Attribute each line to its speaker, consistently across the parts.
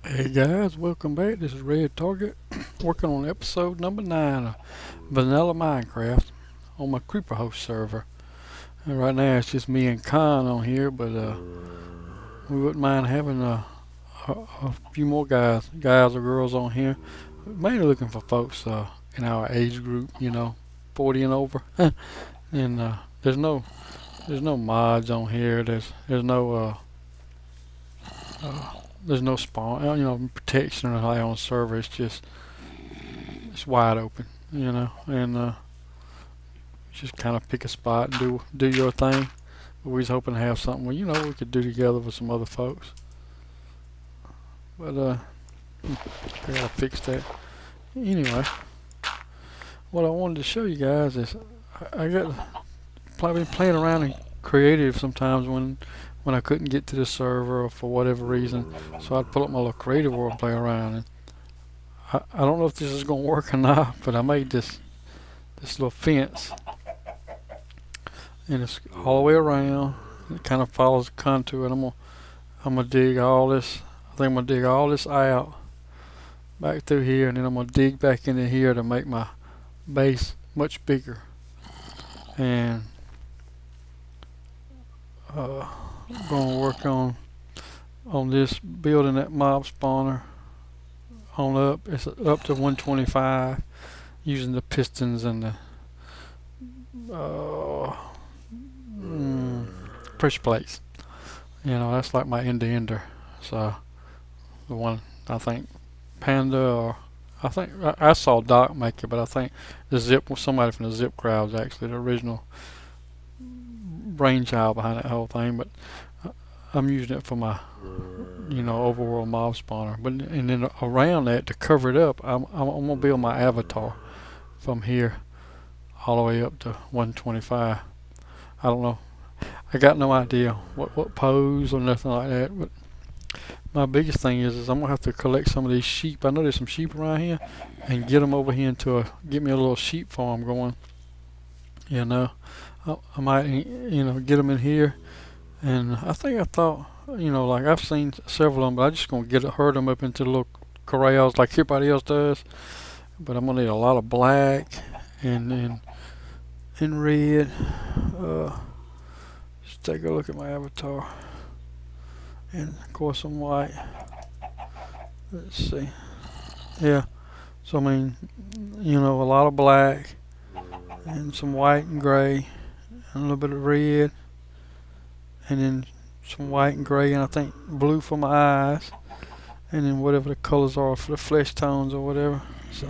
Speaker 1: Hey guys, welcome back. This is Redtarget, working on episode number 9 of Vanilla Minecraft on my CreeperHost server. And right now it's just me and Khan on here, but we wouldn't mind having a few more guys or girls on here. Mainly looking for folks in our age group, 40 and over. And there's no mods on here. There's no spawn, protection or anything on the server. It's wide open, and just kind of pick a spot and do your thing. But we was hoping to have something we could do together with some other folks. But I gotta fix that. Anyway, what I wanted to show you guys is I got been playing around in creative sometimes when I couldn't get to the server or for whatever reason. So I'd pull up my little creative world and play around. And I don't know if this is gonna work or not, but I made this little fence, and it's all the way around. It kind of follows the contour, and I'm gonna dig all this. I think I'm gonna dig all this out back through here, and then I'm gonna dig back into here to make my base much bigger. And I'm gonna work on this, building that mob spawner on up. It's up to 125 using the pistons and the pressure plates. That's like my end-to-ender. So the one I think Panda, or I think I saw Doc make it, but I think somebody from the Zip crowd was actually the original brainchild behind that whole thing. But I'm using it for my overworld mob spawner. But and then around that, to cover it up, I'm gonna build my avatar from here all the way up to 125. I don't know. I got no idea what pose or nothing like that. But my biggest thing is I'm gonna have to collect some of these sheep. I know there's some sheep around here, and get them over here get me a little sheep farm going. I might get them in here, and I thought like I've seen several of them, but I'm just gonna herd them up into little corrals like everybody else does. But I'm gonna need a lot of black and red. Just take a look at my avatar, and of course some white. Let's see. Yeah. So I mean, a lot of black and some white and gray and a little bit of red, and then some white and gray, and I think blue for my eyes, and then whatever the colors are for the flesh tones or whatever. So,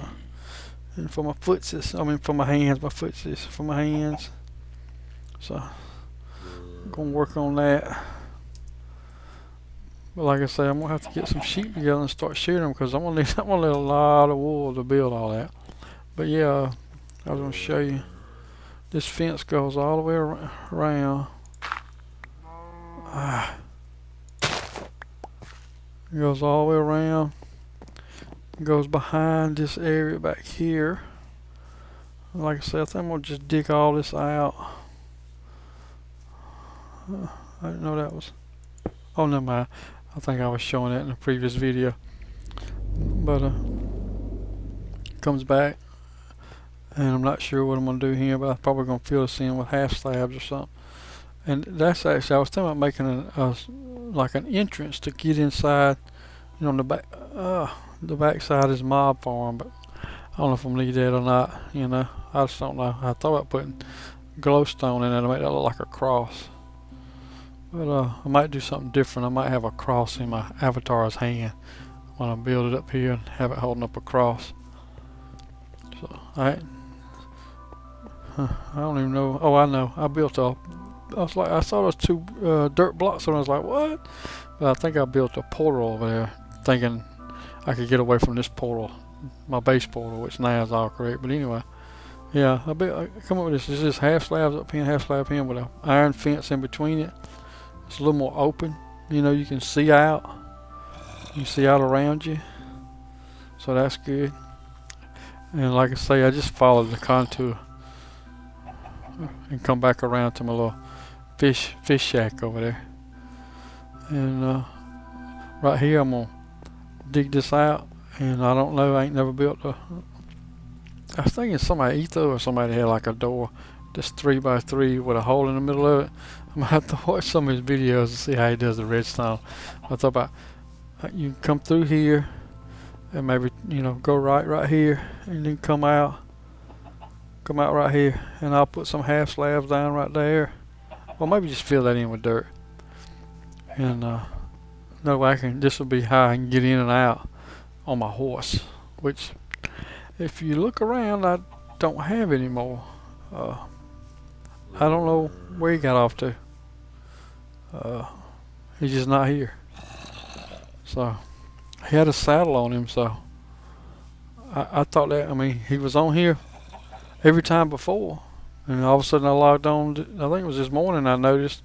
Speaker 1: and for my for my hands, for my hands. So I'm gonna work on that. But like I say, I'm gonna have to get some sheep together and start shooting them, because I'm gonna need a lot of wool to build all that. But yeah, I was gonna show you. This fence goes all the way around. It goes all the way around. It goes behind this area back here. Like I said, I think I'm gonna just dig all this out. I didn't know that was. Oh, never mind. I think I was showing that in the previous video. But comes back, and I'm not sure what I'm gonna do here, but I'm probably gonna fill this in with half slabs or something. And that's actually, I was thinking about making like an entrance to get inside, on the back side is mob farm, but I don't know if I'm gonna leave that or not. I just don't know. I thought about putting glowstone in there to make that look like a cross, but I might do something different. I might have a cross in my avatar's hand when I build it up here and have it holding up a cross. So I don't even know. Oh, I know. I saw those two dirt blocks, and I was like, what? But I think I built a portal over there, thinking I could get away from this portal, my base portal, which now is all correct. But anyway, yeah, I come up with this. It's just half slabs up here, half slab here, with an iron fence in between it. It's a little more open. You can see out. You can see out around you, so that's good. And like I say, I just followed the contour and come back around to my little fish shack over there. And right here I'm gonna dig this out, and I don't know, I ain't never built a, I was thinking somebody, Etho or somebody had like a door, just 3x3 with a hole in the middle of it. I'm gonna have to watch some of his videos to see how he does the redstone. I thought about, you come through here, and maybe, you know, go right here, and then come out right here, and I'll put some half slabs down right there. Or maybe just fill that in with dirt. And no way this will be how I can get in and out on my horse, which if you look around I don't have anymore. I don't know where he got off to. He's just not here. So he had a saddle on him, so I thought that, I mean, he was on here every time before, and all of a sudden I logged on, I think it was this morning, I noticed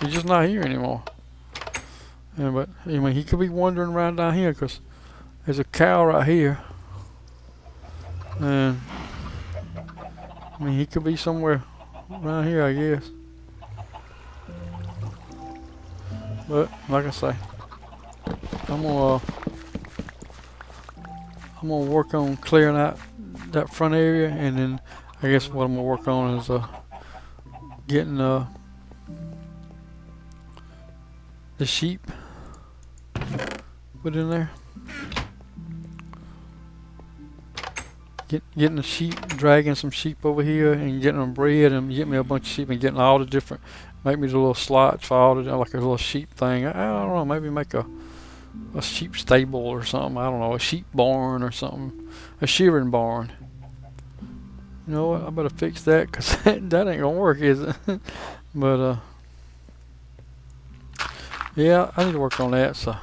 Speaker 1: he's just not here anymore. Yeah, but I mean, he could be wandering around down here, because there's a cow right here, and I mean, he could be somewhere around here, I guess. But like I say, I'm gonna work on clearing out that front area, and then I guess what I'm gonna work on is getting the sheep put in there. Getting the sheep, dragging some sheep over here and getting them bred, and getting me a bunch of sheep and getting all the different, make me the little slots for all the, like a little sheep thing. I don't know, maybe make a sheep stable or something. I don't know, a sheep barn or something, a shearing barn. You know what? I better fix that, because that ain't gonna work, is it? But yeah, I need to work on that. So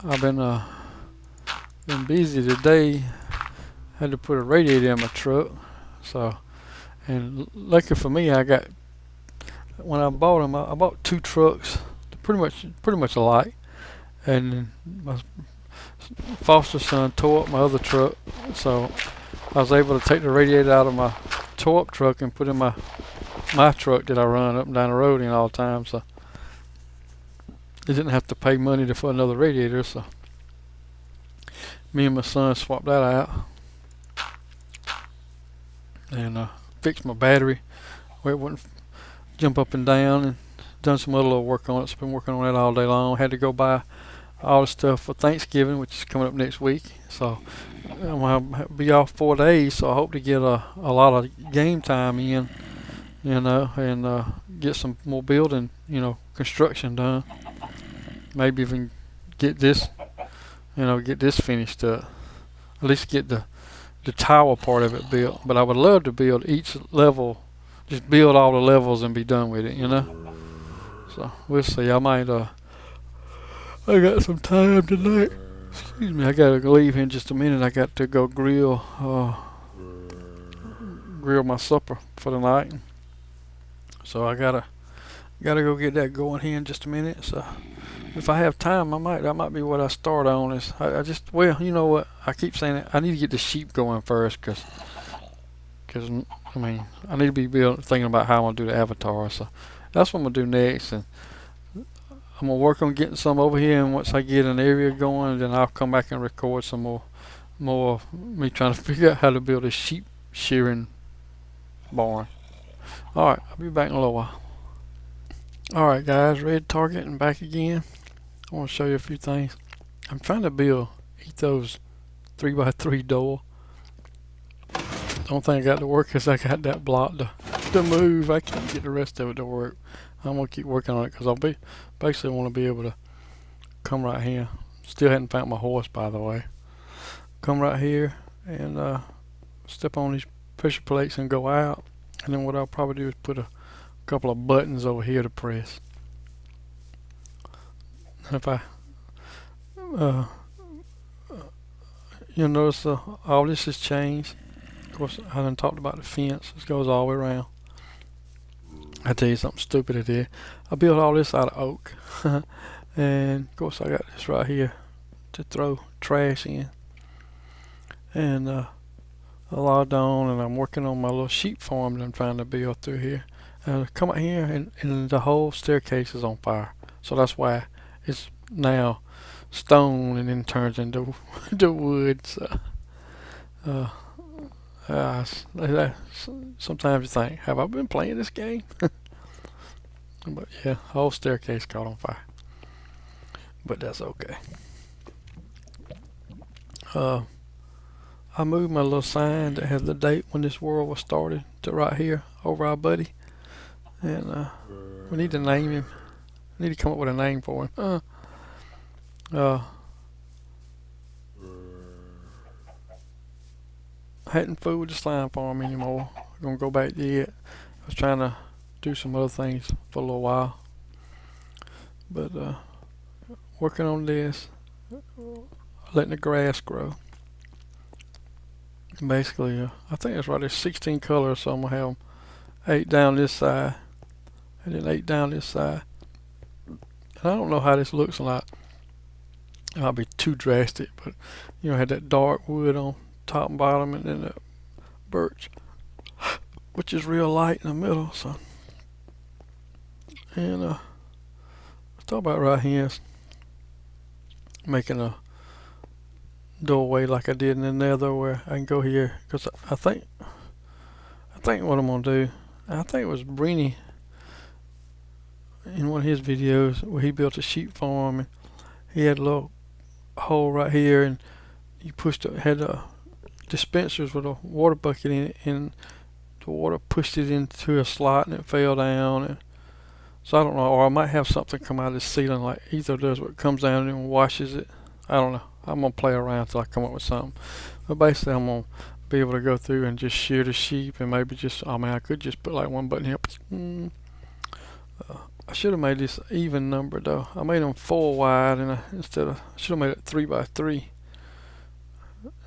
Speaker 1: I've been busy today. Had to put a radiator in my truck. So, and lucky for me, I got, when I bought them, I bought 2 trucks, pretty much alike. And my foster son tore up my other truck, so I was able to take the radiator out of my tore up truck and put in my truck that I run up and down the road in all the time. So I didn't have to pay money for another radiator. So me and my son swapped that out and fixed my battery where it wouldn't jump up and down, and done some other little work on it. So I've been working on that all day long. Had to go buy all the stuff for Thanksgiving, which is coming up next week. So I'm gonna be off 4 days, so I hope to get a lot of game time in, you know, and get some more building, you know, construction done. Maybe even get this, you know, get this finished up. At least get the tower part of it built. But I would love to build each level, just build all the levels and be done with it, you know. So we'll see. I might I got some time tonight. Excuse me, I gotta leave in just a minute. I got to go grill my supper for the night. So I gotta go get that going here in just a minute. So if I have time, that might be what I start on. Is I just, well, you know what? I keep saying it. I need to get the sheep going first, cause I mean, I need to be thinking about how I'm gonna do the avatar. So that's what I'm gonna do next, and I'm gonna work on getting some over here. And once I get an area going, then I'll come back and record some more of me trying to figure out how to build a sheep shearing barn. All right, I'll be back in a little while. All right, guys, Redtarget and back again. I want to show you a few things. I'm trying to build Etho's 3x3 door. Don't think I got to work because I got that block to move. I can't get the rest of it to work. I'm gonna keep working on it, because I'll basically want to be able to come right here. Still hadn't found my horse, by the way. Come right here and step on these pressure plates and go out. And then what I'll probably do is put a couple of buttons over here to press. If I you'll notice all this has changed. Of course, I done talked about the fence. This goes all the way around. I tell you something stupid I did. I built all this out of oak. And of course I got this right here to throw trash in. And I logged on, and I'm working on my little sheep farm that I'm trying to build through here. Come out here, and the whole staircase is on fire. So that's why it's now stone and then turns into the wood. So, uh, sometimes you think, have I been playing this game? But yeah, whole staircase caught on fire. But that's okay. I moved my little sign that has the date when this world was started to right here over our buddy. And we need to name him. We need to come up with a name for him. Hadn't fooled with the slime farm anymore. I'm gonna go back to it. I was trying to do some other things for a little while. But working on this, letting the grass grow. Basically, I think it's right. There's 16 colors, so I'm gonna have 8 down this side, and then 8 down this side. And I don't know how this looks like. It might be too drastic, but you know, had that dark wood on top and bottom, and then the birch, which is real light in the middle. So, and let's talk about right here, making a doorway like I did in the nether, where I can go here, because I think what I'm gonna do, I think it was Brini in one of his videos where he built a sheep farm, and he had a little hole right here, and you had dispensers with a water bucket in it, and the water pushed it into a slot and it fell down. And so I don't know, or I might have something come out of the ceiling like ether does, where it comes down and washes it. I don't know. I'm gonna play around till I come up with something. But basically, I'm gonna be able to go through and just shear the sheep, and maybe just, I mean, I could just put like one button here. I should have made this even number though. I made them 4 wide, and I should have made it 3 by 3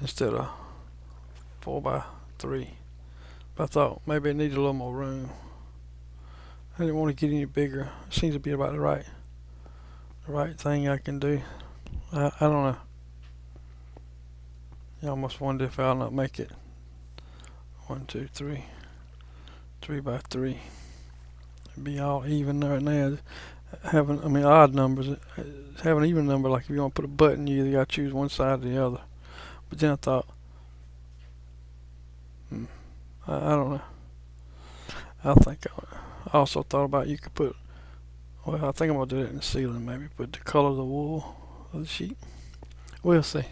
Speaker 1: instead of 4 by 3. But I thought maybe it needed a little more room. I didn't want to get any bigger. It seems to be about the right thing I can do. I don't know. I almost wonder if I'll not make it 1, 2, 3, 3 by 3. It'd be all even there now. Having, odd numbers. Having an even number, like if you want to put a button, you either got to choose one side or the other. But then I thought, I don't know. I also thought about you could put, well, I think I'm going to do that in the ceiling, maybe put the color of the wool of the sheep. We'll see.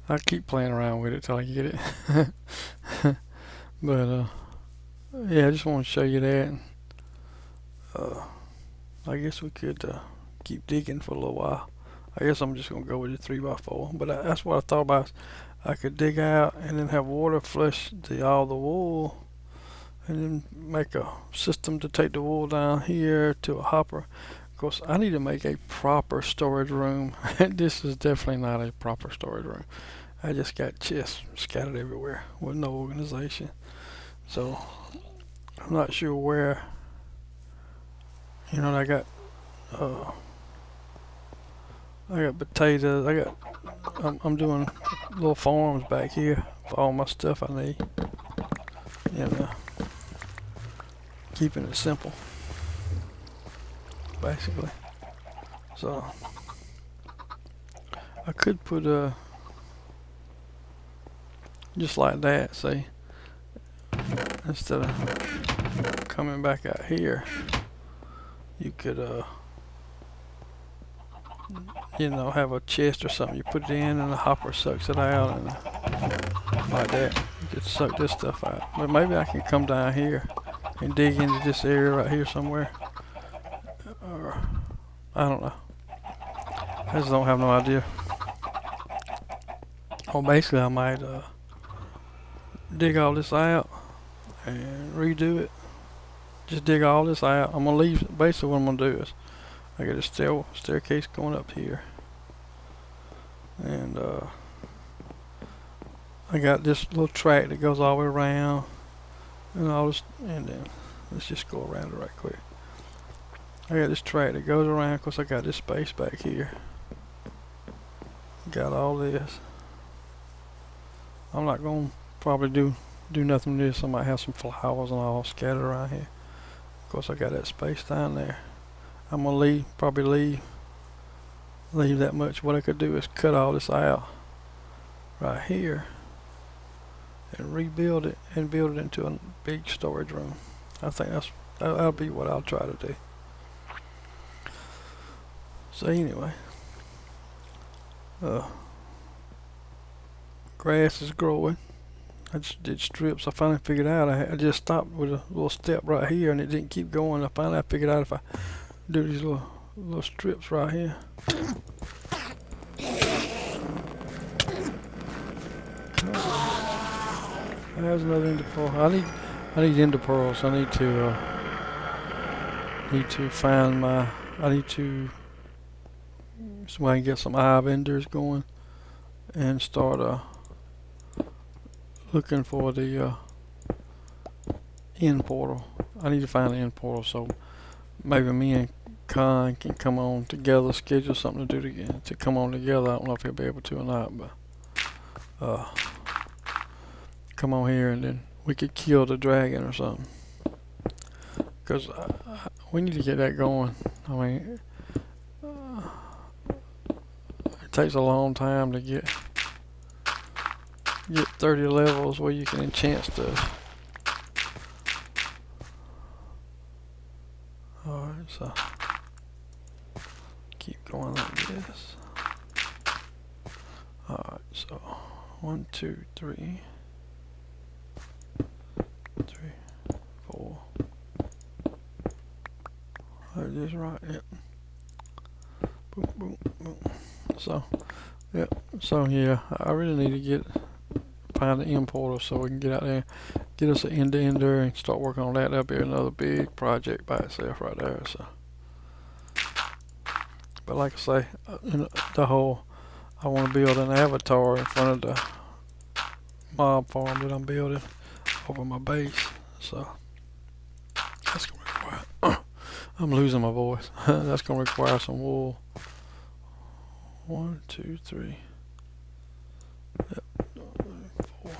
Speaker 1: I'll keep playing around with it till I get it. But, yeah, I just want to show you that. And, I guess we could keep digging for a little while. I guess I'm just going to go with the 3 by 4. But that's what I thought about. I could dig out and then have water flush all the wool, and then make a system to take the wool down here to a hopper. Of course, I need to make a proper storage room. This is definitely not a proper storage room. I just got chests scattered everywhere with no organization. So I'm not sure where. You know, I got potatoes. I'm doing little farms back here for all my stuff I need. And keeping it simple, basically. So I could put just like that, see, instead of coming back out here, you could have a chest or something. You put it in and the hopper sucks it out, and like that you could suck this stuff out. But maybe I can come down here and dig into this area right here somewhere, or I don't know. I just don't have no idea. Well, basically I might dig all this out and redo it. Just dig all this out. I'm gonna leave. Basically what I'm gonna do is I got a staircase going up here, and I got this little track that goes all the way around, and all this, and then let's just go around it right quick. I got this track that goes around. Of course, I got this space back here. Got all this. I'm not gonna probably do nothing with this. I might have some flowers and all scattered around here. Of course, I got that space down there. I'm gonna probably leave leave that much. What I could do is cut all this out right here and rebuild it and build it into a big storage room. I think that'll be what I'll try to do. So anyway, grass is growing. I just did strips. I finally figured out I just stopped with a little step right here and it didn't keep going. I finally figured out if I do these little strips right here. There's another ender pearl. I need ender pearls. I need to find my. I need to so I can get some hive enders going and start looking for the end portal. I need to find the end portal, so maybe me and Khan can come on together, schedule something to do to come on together. I don't know if he'll be able to or not, but come on here and then we could kill the dragon or something. Because we need to get that going. I mean, it takes a long time to get 30 levels where you can enchant stuff. Alright, so keep going like this. Alright, so 1, 2, 3, 4. That is right, yep. Boom, boom, boom. So, yep. So yeah, I really need to find the end portal so we can get out there, get us an ender and start working on that. That'll be another big project by itself right there. So, but like I say, I want to build an avatar in front of the mob farm that I'm building over my base. So that's gonna require. I'm losing my voice. That's gonna require some wool. 1, 2, 3. Yep. 4.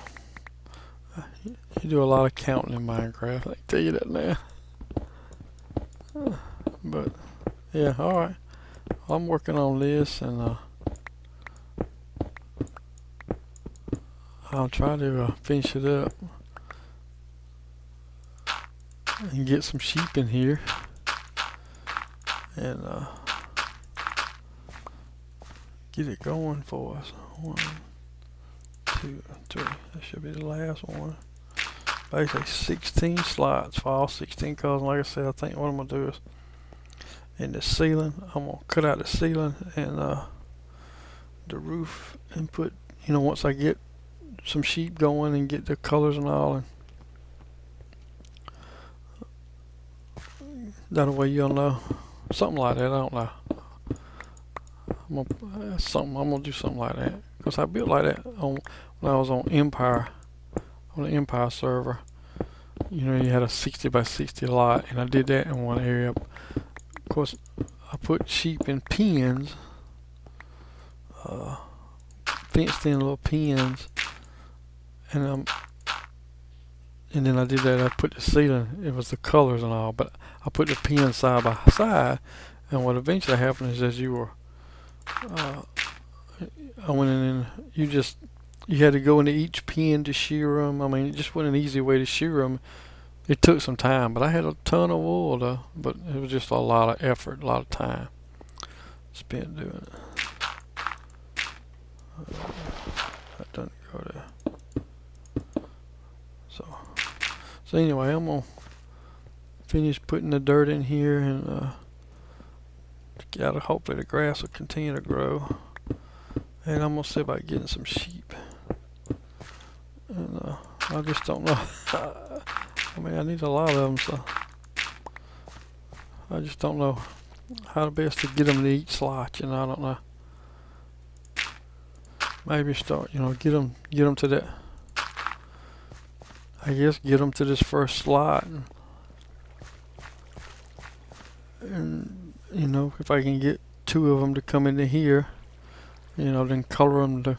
Speaker 1: You do a lot of counting in Minecraft. I can tell you that now. But yeah, all right. I'm working on this, and I'll try to finish it up and get some sheep in here, and get it going for us. 1, 2, 3. That should be the last one. Basically 16 slots for all 16 colors. And like I said, I think what I'm gonna do is in the ceiling, I'm gonna cut out the ceiling and the roof and put, once I get some sheep going and get the colors and all, and that way you'll know. Something like that, I don't know. I'm gonna do something like that. Because I built like that when I was on Empire, on the Empire server. You had a 60 by 60 lot, and I did that in one area. Of course, I put sheep in pens, fenced in little pens, and then I did that. I put the ceiling. It was the colors and all, but I put the pens side by side. And what eventually happened is, as you were, I went in and you had to go into each pen to shear them. I mean, it just wasn't an easy way to shear them. It took some time, but I had a ton of wool though. But it was just a lot of effort, a lot of time spent doing it. That doesn't go there. So anyway, I'm gonna finish putting the dirt in here, and hopefully the grass will continue to grow. And I'm gonna see about getting some sheep. And I just don't know. I mean, I need a lot of them, so I just don't know how best to get them to each slot. I don't know. Maybe start, get them to that. I guess get them to this first slot, and if I can get 2 of them to come into here, then color them to.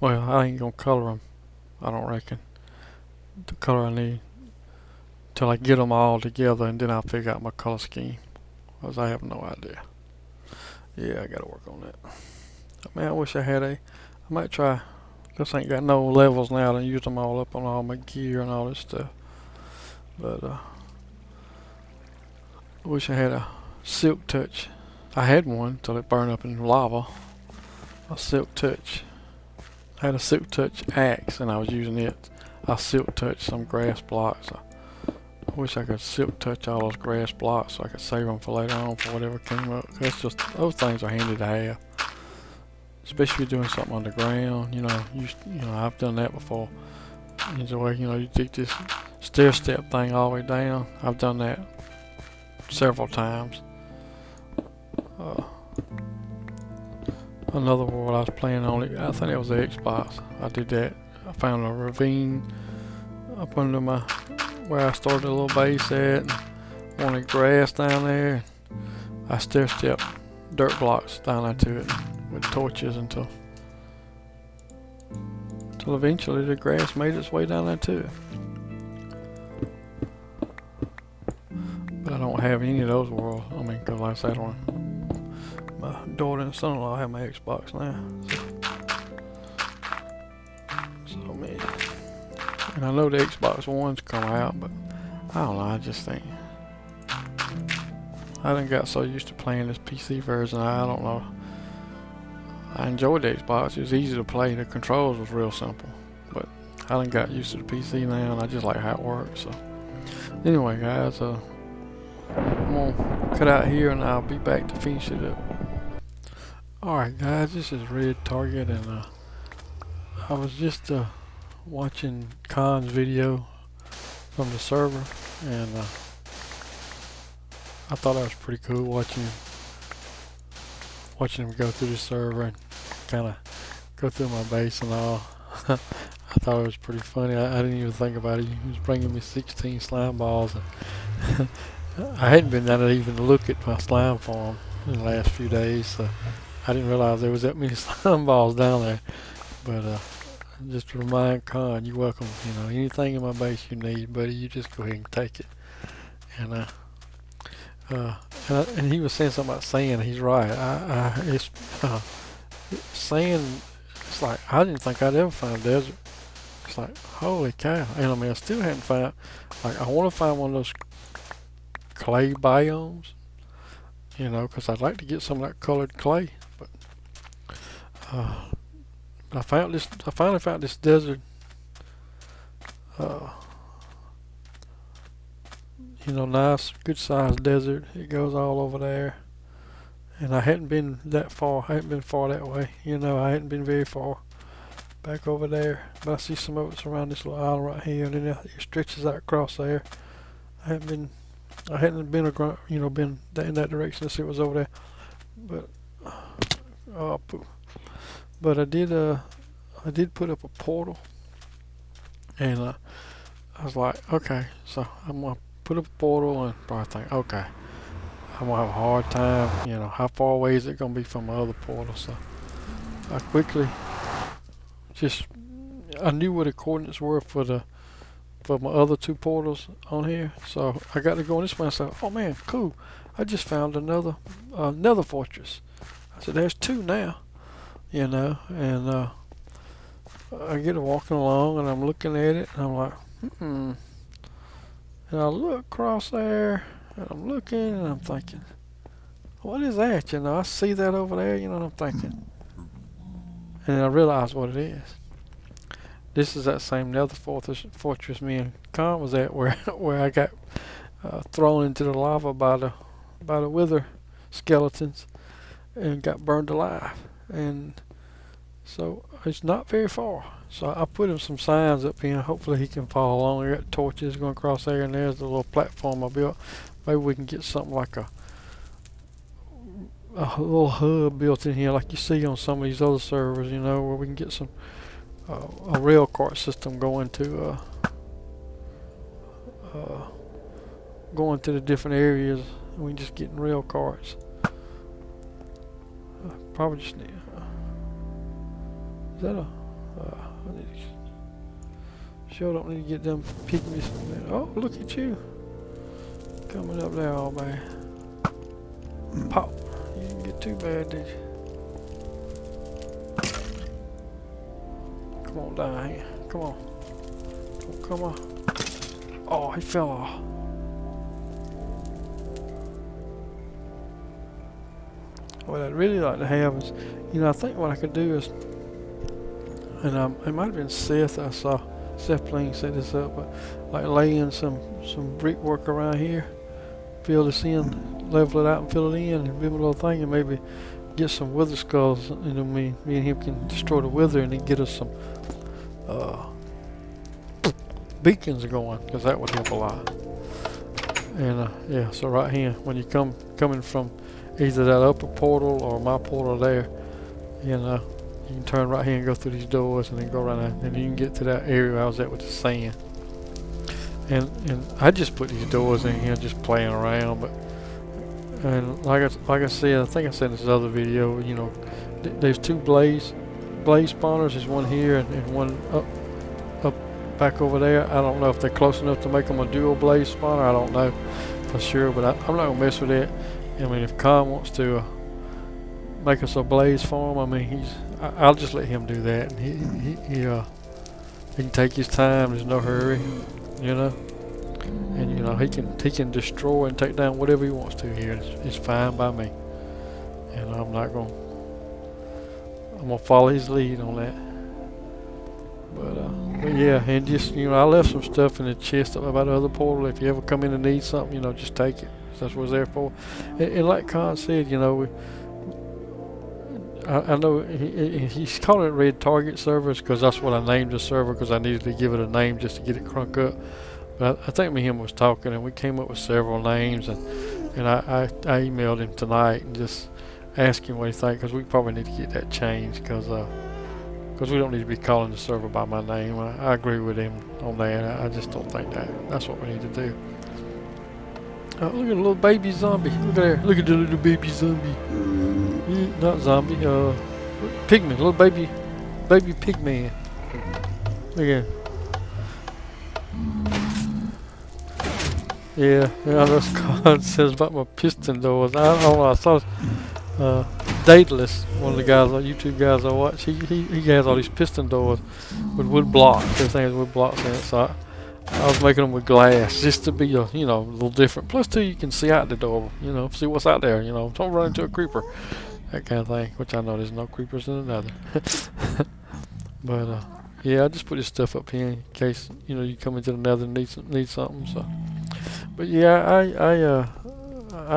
Speaker 1: Well, I ain't gonna color them. I don't reckon. The color I need till I get them all together, and then I'll figure out my color scheme, because I have no idea. Yeah, I gotta work on that. Man, I wish I had I might try. This ain't got no levels now. I used them all up on all my gear and all this stuff. But I wish I had a silk touch. I had one till it burned up in lava. A silk touch. I had a silk touch axe and I was using it. I silk touched some grass blocks. I wish I could silk touch all those grass blocks so I could save them for later on for whatever came up. That's just, those things are handy to have. Especially if you're doing something underground, you know, I've done that before. You take this stair step thing all the way down. I've done that several times. Another world I was playing on it, I think it was the Xbox. I did that. I found a ravine up under where I started a little base at, and wanted grass down there. I stair stepped dirt blocks down into it with torches until eventually the grass made its way down there too. But I don't have any of those worlds. I mean, cause like I said, my daughter and son-in-law have my Xbox now. So I mean, and I know the Xbox One's come out, but I don't know. I just think I done got so used to playing this PC version. I don't know. I enjoyed the Xbox. It was easy to play. The controls was real simple. But I done got used to the PC now, and I just like how it works. So anyway, guys, I'm gonna cut out here, and I'll be back to finish it up. Alright, guys, this is Redtarget, and I was just watching Khan's video from the server, and I thought that was pretty cool watching him go through the server and kind of go through my base and all. I thought it was pretty funny. I didn't even think about it. He was bringing me 16 slime balls, and I hadn't been down there even to look at my slime farm in the last few days, so I didn't realize there was that many slime balls down there. But just to remind Khan, you're welcome. You know, anything in my base you need, buddy, you just go ahead and take it. And and he was saying something about sand. He's right. It's sand. It's like I didn't think I'd ever find a desert. It's like holy cow. And I mean, I still hadn't found. Like I want to find one of those clay biomes. You know, because I'd like to get some of that colored clay. But I found this. I finally found this desert. You know, nice, good sized desert. It goes all over there. And I hadn't been that far. I hadn't been far that way. You know, I hadn't been very far back over there. But I see some of it's around this little island right here, and then it stretches out across there. I hadn't been in that direction to see what was over there. But I did put up a portal, and I was like, okay, so I'm gonna put up a portal and probably think, okay, I'm gonna have a hard time, you know, how far away is it gonna be from my other portal? So I quickly I knew what the coordinates were for my other two portals on here, so I got to go on this one. I said, oh man, cool, I just found another fortress. I said, there's two now, you know, and I get walking along and I'm looking at it and I'm like, and I look across there, and I'm looking, and I'm thinking, what is that? You know, I see that over there, you know, and I'm thinking. And I realize what it is. This is that same nether fortress me and Khan was at, where I got thrown into the lava by the wither skeletons and got burned alive. And so it's not very far. So I put him some signs up here. Hopefully he can follow along. I got torches going across there, and there's the little platform I built. Maybe we can get something like a little hub built in here, like you see on some of these other servers. You know, where we can get some a rail cart system going to the different areas. And we just getting rail carts. Probably just need. Is that a? Sure don't need to get them pygmies. Oh, look at you. Coming up there all bad. Pop. You can get too bad, did you? Come on down here. Come on. Come on. Oh, he fell off. What I'd really like to have is, you know, I think what I could do is, and it might have been Seth, I saw Seth Bling set this up, but like lay in some brickwork around here, fill this in, level it out and fill it in, and build a little thing, and maybe get some wither skulls. You know, me and him can destroy the wither, and then get us some beacons going, because that would help a lot. And yeah, so right here, when you coming from either that upper portal or my portal there, you know, you can turn right here and go through these doors and then go around there, and you can get to that area I was at with the sand. And I just put these doors in here just playing around, but and like I said, I think I said in this other video, you know, there's two blaze spawners. There's one here and one up back over there. I don't know if they're close enough to make them a dual blaze spawner. I don't know for sure, but I'm not gonna mess with it. I mean, if Khan wants to make us a blaze farm, I mean, I'll just let him do that. And he can take his time. There's no hurry, you know. And you know, he can destroy and take down whatever he wants to here. It's fine by me. And I'm gonna follow his lead on that. But yeah, and just, you know, I left some stuff in the chest up by the other portal. If you ever come in and need something, you know, just take it. That's what it's there for. And like Khan said, you know, I know he's calling it Redtarget servers because that's what I named the server, because I needed to give it a name just to get it crunk up. But I think me and him was talking, and we came up with several names, and I emailed him tonight and just asked him what he thinks, because we probably need to get that changed, because we don't need to be calling the server by my name. I agree with him on that. I just don't think that's what we need to do. Look at the little baby zombie. Look at there. Look at the little baby zombie. Not zombie. Pigman. Little baby pigman. Look at him. Yeah. That's what it says about my piston doors. I don't know. I saw Daedalus, one of the guys, YouTube guys I watch. He has all these piston doors with wood blocks. Everything has wood blocks in it. So I was making them with glass just to be a little different. Plus, too, you can see out the door. You know, see what's out there. You know, don't run into a creeper, that kind of thing. Which I know there's no creepers in another. But yeah, I just put this stuff up here in case you come into the nether and need something. So, but yeah, I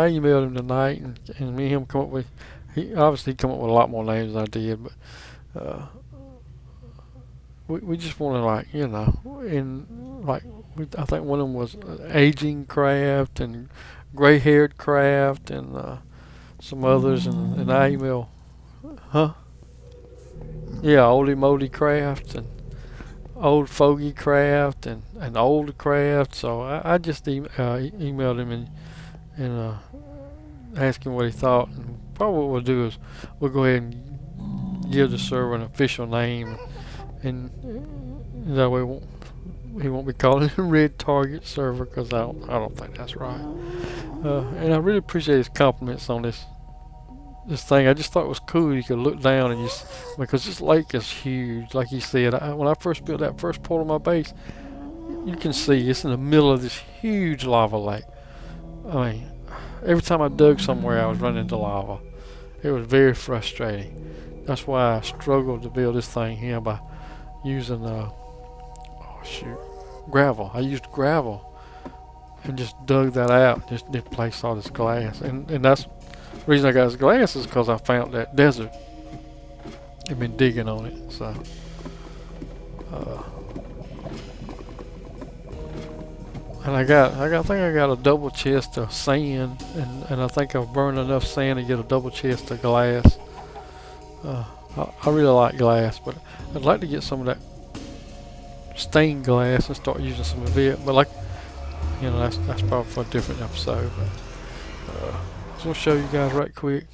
Speaker 1: emailed him tonight, and me and him come up with. He obviously come up with a lot more names than I did, but we just want to, like, I think one of them was aging craft and gray-haired craft and some others, and I email, yeah, Ole Moldy craft and old fogey craft and old craft. So I just emailed him and asked him what he thought. And probably what we'll do is we'll go ahead and give the server an official name, and that way he won't be calling it a Redtarget server, because I don't think that's right. And I really appreciate his compliments on this thing. I just thought it was cool. You could look down and because this lake is huge, like he said. When I first built that first portal of my base, you can see it's in the middle of this huge lava lake. I mean, every time I dug somewhere, I was running into lava. It was very frustrating. That's why I struggled to build this thing here by using gravel. I used gravel and just dug that out. Just placed all this glass, and that's the reason I got this glass, is because I found that desert. I've been digging on it, so. And I think I got a double chest of sand, and I think I've burned enough sand to get a double chest of glass. I really like glass, but I'd like to get some of that stained glass and start using some of it. But that's probably for a different episode. But I just want to show you guys right quick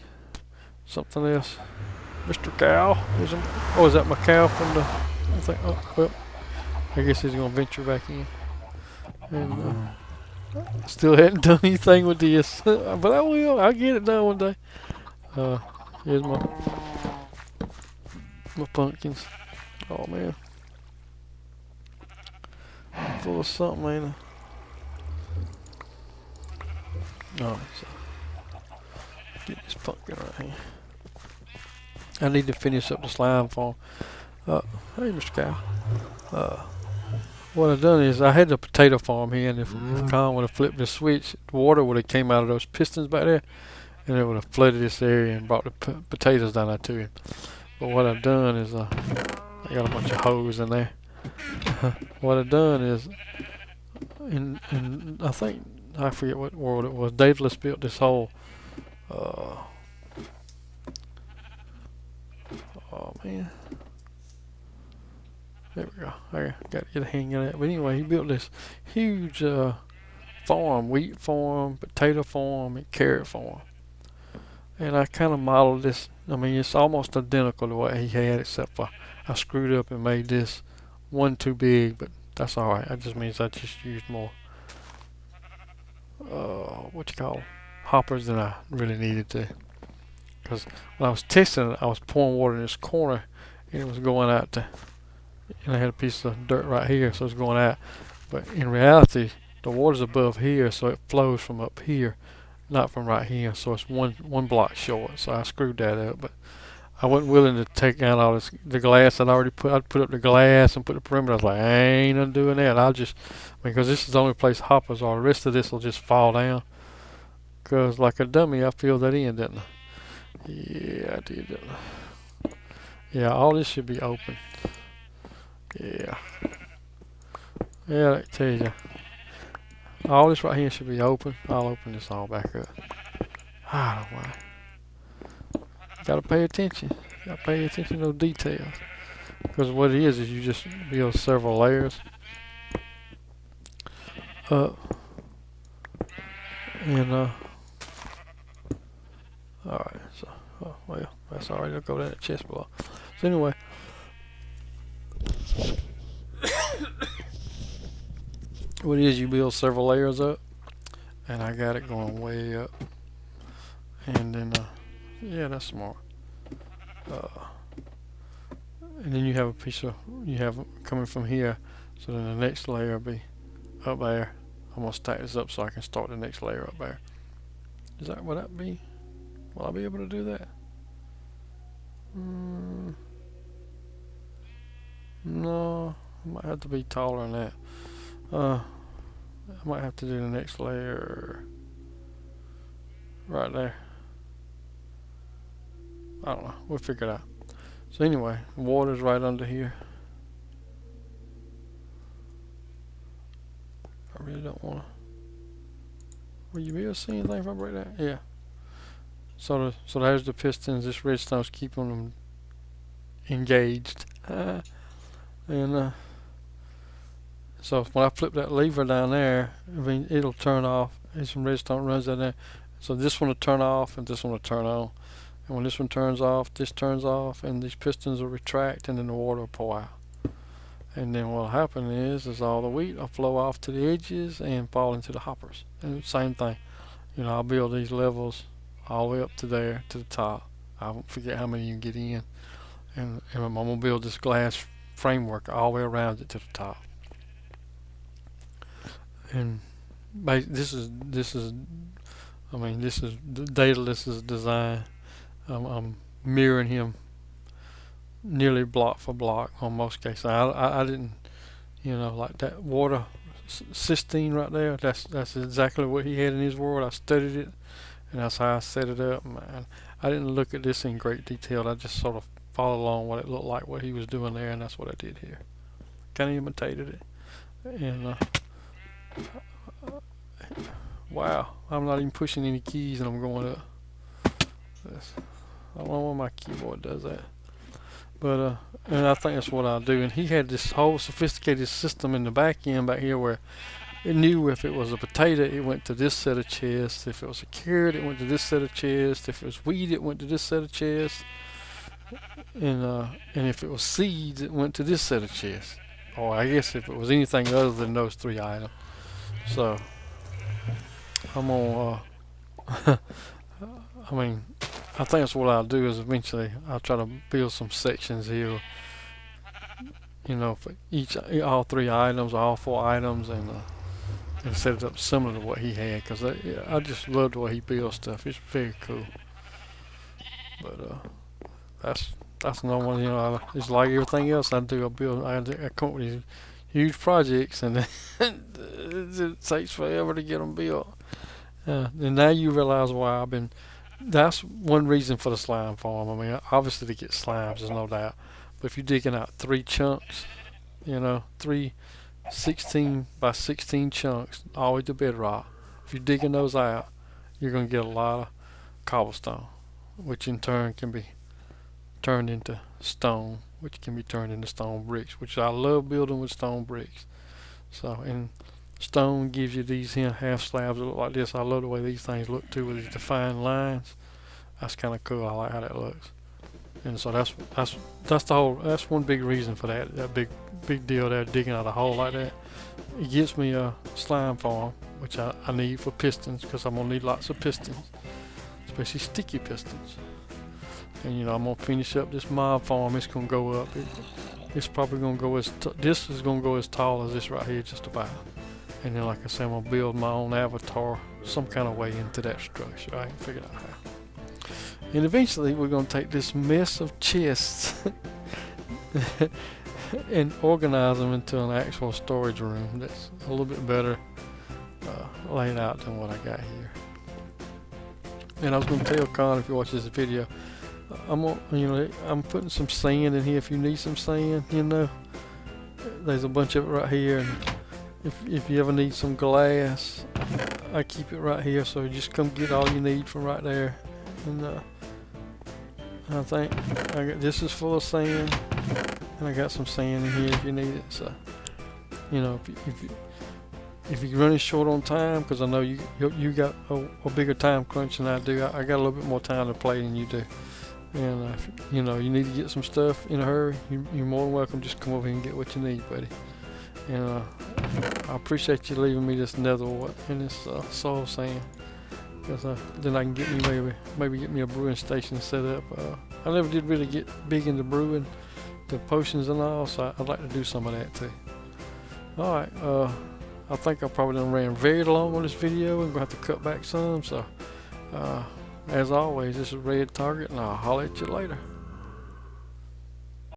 Speaker 1: something else. Mr. Cow. Is that my cow from the? I guess he's gonna venture back in. And still hadn't done anything with this, but I will. I'll get it done one day. Here's my pumpkins. Oh man, I'm full of something, ain't I? Alright, so get this pumpkin right here. I need to finish up the slime farm. Hey, Mr. Cow. What I've done is I had the potato farm here, and if Con would have flipped the switch, the water would have came out of those pistons back there, and it would have flooded this area and brought the potatoes down there to him. But what I've done is I got a bunch of hose in there. What I've done is, in I think I forget what world it was. Daedalus built this whole. Oh man. There we go. I got to get a hang of that. But anyway, he built this huge farm, wheat farm, potato farm, and carrot farm. And I kind of modeled this. I mean, it's almost identical to what he had, except for I screwed up and made this one too big, but that's alright. That just means I just used more, hoppers than I really needed to. Because when I was testing it, I was pouring water in this corner, and it was going out to, and I had a piece of dirt right here, so it's going out. But in reality, the water's above here, so it flows from up here, not from right here. So it's one block short. So I screwed that up, but I wasn't willing to take down all this the glass I'd already put. I'd put up the glass and put the perimeter. I was like, I ain't undoing that. I'll just, because this is the only place hoppers are. The rest of this will just fall down. Cause like a dummy, I filled that in, didn't I? Yeah, I did, didn't I? Yeah, all this should be open. Yeah. Yeah, I tell you. All this right here should be open. I'll open this all back up. I don't know why. Gotta pay attention. Gotta pay attention to those details. Because what it is you just build several layers up. And, alright, so, oh, well, that's alright. I'll go down the chest below. So, anyway. What it is, you build several layers up, and I got it going way up, and then yeah, that's smart. And then you have a piece of, you have coming from here, so then the next layer will be up there. I'm gonna stack this up so I can start the next layer up there. Is that, will that be, will I be able to do that? No, I might have to be taller than that. I might have to do the next layer right there. I don't know. We'll figure it out. So anyway, water's right under here. I really don't want to. Will you be able to see anything from right there? Yeah. So there's the pistons. This redstone's keeping them engaged. And so when I flip that lever down there, I mean, it'll turn off. There's some redstone runs down there. So this one will turn off and this one will turn on. And when this one turns off, this turns off, and these pistons will retract, and then the water will pour out. And then what'll happen is all the wheat will flow off to the edges and fall into the hoppers. And same thing. You know, I'll build these levels all the way up to there, to the top. I won't forget how many you can get in. And I'm gonna build this glass framework all the way around it to the top. And this is Daedalus's design. I'm mirroring him nearly block for block on most cases. I didn't, you know, like that water cystine right there. That's exactly what he had in his world. I studied it, and that's how I set it up. Man, I didn't look at this in great detail. I just sort of followed along what it looked like, what he was doing there, and that's what I did here. Kind of imitated it, and wow, I'm not even pushing any keys, and I'm going up. I don't know why my keyboard does that, but and I think that's what I'll do. And he had this whole sophisticated system in the back end back here where it knew if it was a potato, it went to this set of chests. If it was a carrot, it went to this set of chests. If it was wheat, it went to this set of chests. And if it was seeds, it went to this set of chests. Or I guess if it was anything other than those three items. So I'm gonna I mean, I think that's what I'll do is eventually I'll try to build some sections here, you know, for all 3 items, all 4 items, and set it up similar to what he had, because I just love the way he builds stuff. It's very cool. But that's another one. You know, it's like everything else I do. I come up with these huge projects, and it takes forever to get them built. And now you realize why I've been. That's one reason for the slime farm. I mean, obviously to get slimes, there's no doubt. But if you're digging out 3 chunks, you know, 3 16 by 16 chunks, all the way to bedrock. If you're digging those out, you're going to get a lot of cobblestone, which in turn can be turned into stone, which can be turned into stone bricks, which I love building with stone bricks. So, and stone gives you these here half slabs that look like this. I love the way these things look too, with these defined lines. That's kind of cool. I like how that looks. And so that's one big reason for that big deal there, digging out a hole like that. It gives me a slime farm, which I need for pistons, because I'm gonna need lots of pistons, especially sticky pistons. And you know, I'm gonna finish up this mob farm. It's gonna go up. It's probably gonna go this is gonna go as tall as this right here, just about. And then, like I said, I'm gonna build my own avatar some kind of way into that structure. I ain't figured out how. And eventually, we're gonna take this mess of chests and organize them into an actual storage room that's a little bit better laid out than what I got here. And I was gonna tell Con, if you watch this video, I'm putting some sand in here if you need some sand. You know, there's a bunch of it right here, and if you ever need some glass, I keep it right here. So just come get all you need from right there. And I think this is full of sand, and I got some sand in here if you need it. So, you know, if you're running short on time, because I know you got a bigger time crunch than I do. I got a little bit more time to play than you do. And if you know you need to get some stuff in a hurry, you're more than welcome. Just come over here and get what you need, buddy. And I appreciate you leaving me this nether wart and this soul sand, because then I can get me maybe get me a brewing station set up. I never did really get big into brewing, the potions and all, so I'd like to do some of that too. All right, I think I probably done ran very long on this video. I'm gonna have to cut back some. So as always, this is Redtarget, and I'll holler at you later.